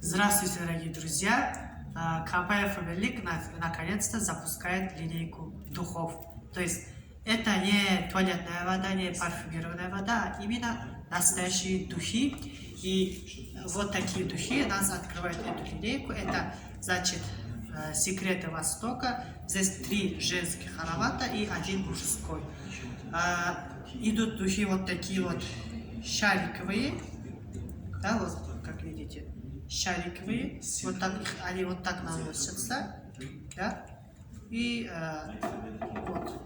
Здравствуйте, дорогие друзья! Компания Faberlic наконец-то запускает линейку духов. То есть это не туалетная вода, не парфюмированная вода, а именно настоящие духи. И вот такие духи нас открывают эту линейку. Это значит секреты Востока. Здесь 3 женских аромата и 1 мужской. Идут духи вот такие вот шариковые. Да, вот как видите, шариковые, вот так, они вот так наносятся, да, и вот.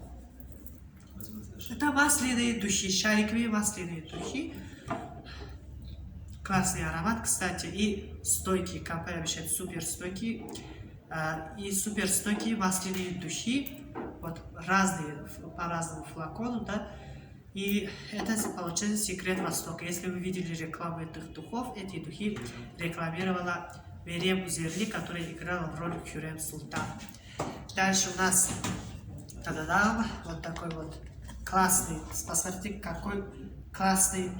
Это масляные духи, шариковые масляные духи. Классный аромат, кстати, и стойкие, компания обещает супер стойкие, и супер стойкие масляные духи, вот разные, по разному флакону, да. И это получается секрет Востока. Если вы видели рекламу этих духов, эти духи рекламировала Мерием Узерли, которая играла в роли Хюррем Султан. Дальше у нас та-да-дам, вот такой вот классный, посмотрите, какой классная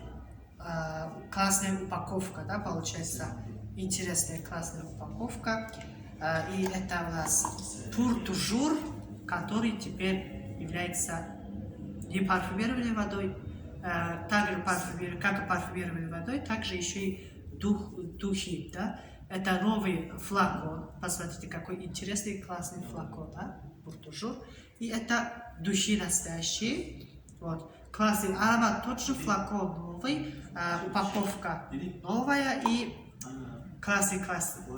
упаковка, да, получается, интересная классная упаковка. И это у нас Pour Toujours, который теперь является не парфюмированной водой, также как и парфюмированной водой, также еще и духи, да. Это новый флакон, посмотрите, какой интересный, классный флакон, да, Pour Toujours. И это духи настоящие, вот, классный аромат, тот же флакон новый, упаковка новая и классный,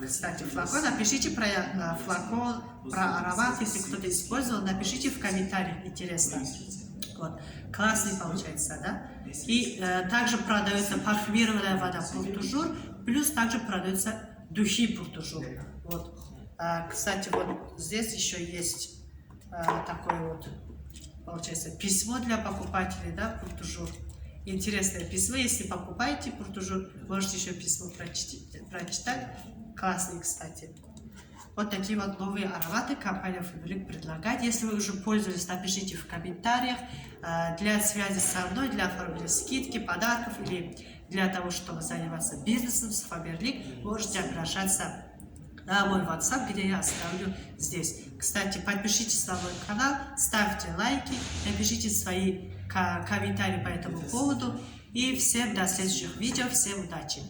кстати, флакон. Напишите про флакон, про аромат, если кто-то использовал, напишите в комментариях, интересно. Вот. Классный получается, да? И также продается парфюмированная вода Pour Toujours, плюс также продается духи Pour Toujours. Вот. Кстати, вот здесь еще есть такое вот, получается, письмо для покупателей, да, Pour Toujours. Интересное письмо, если покупаете Pour Toujours, можете еще письмо прочитать. Классный, кстати. Вот такие вот новые ароматы компания Faberlic предлагает. Если вы уже пользовались, напишите в комментариях. Для связи со мной, для оформления скидки, подарков или для того, чтобы заниматься бизнесом с Faberlic, можете обращаться на мой WhatsApp, где я оставлю здесь. Кстати, подпишитесь на мой канал, ставьте лайки, напишите свои комментарии по этому поводу. И всем до следующих видео. Всем удачи!